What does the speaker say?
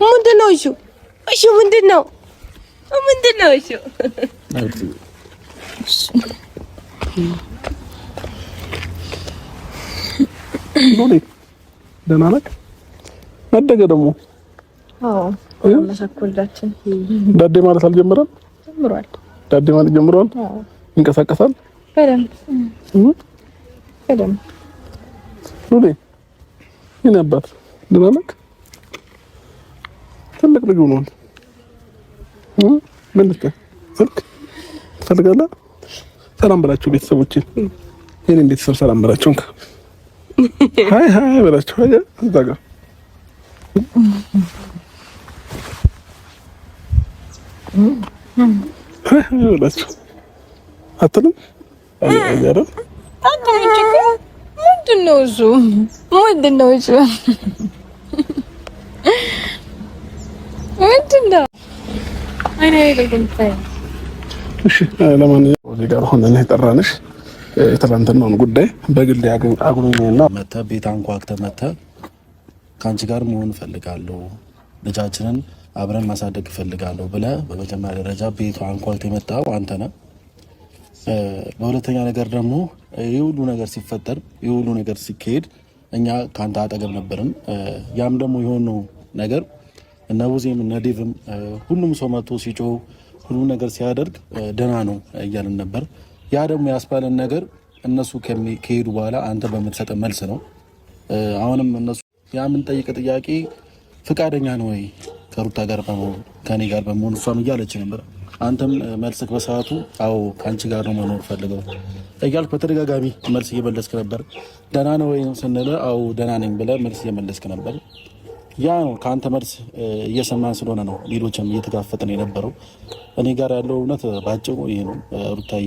ምንድነው እሱ? እሱ ምንድነው? ምንድነው እሱ? ደህና ነህ? አደገ ደግሞ። አዎ መሰኩልዳችን ዳዴ ማለት አልጀመረም? ጀምሯል። ዳዴ ማለት ጀምሯል። ይንቀሳቀሳል በደምብ ሉሌ ምን አባት ደህና ነህ? ትልቅ ልጅ ሆኗል። ምን ልክ ስልክ ትፈልጋለህ? ሰላም በላቸው ቤተሰቦችን። የኔን ቤተሰብ ሰላም በላቸው። ሃይ ሃይ በላቸው። አያ እዛ ጋር በላቸው አትልም? አያረ ምንድነው እሱ? ምንድነው እሱ? ምንድነው? አይኔ ለግንታይ እሺ ለማንኛውም እዚህ ጋር ሆነን የጠራንሽ የትላንትናውን ጉዳይ በግል አጉኑኝና መተህ ቤት አንኳኩተህ መተህ ከአንቺ ጋር መሆን እፈልጋለሁ፣ ልጃችንን አብረን ማሳደግ እፈልጋለሁ ብለህ በመጀመሪያ ደረጃ ቤቱ አንኳኩተህ የመጣው አንተ ነህ። በሁለተኛ ነገር ደግሞ ይህ ሁሉ ነገር ሲፈጠር ይህ ሁሉ ነገር ሲካሄድ እኛ ከአንተ አጠገብ ነበርን። ያም ደግሞ የሆነው ነገር እነ ቡዜም እነ ዴቭም ሁሉም ሰው መጥቶ ሲጮህ ሁሉ ነገር ሲያደርግ ደህና ነው እያልን ነበር። ያ ደግሞ ያስባለን ነገር እነሱ ከሄዱ በኋላ አንተ በምትሰጠው መልስ ነው። አሁንም እነሱ ያ የምንጠይቅ ጥያቄ ፍቃደኛ ነው ወይ ከሩታ ጋር በመሆን ከኔ ጋር በመሆን እሷም እያለች ነበር። አንተም መልስክ በሰዓቱ አዎ ከአንቺ ጋር ነው መኖር ፈልገው እያልክ በተደጋጋሚ መልስ እየመለስክ ነበር። ደህና ነው ወይ ስንል አዎ ደህና ነኝ ብለህ መልስ እየመለስክ ነበር። ያ ነው ከአንተ መልስ እየሰማን ስለሆነ ነው ሌሎችም እየተጋፈጥን የነበረው። እኔ ጋር ያለው እውነት ባጭሩ ይሄ ነው ሩታዬ።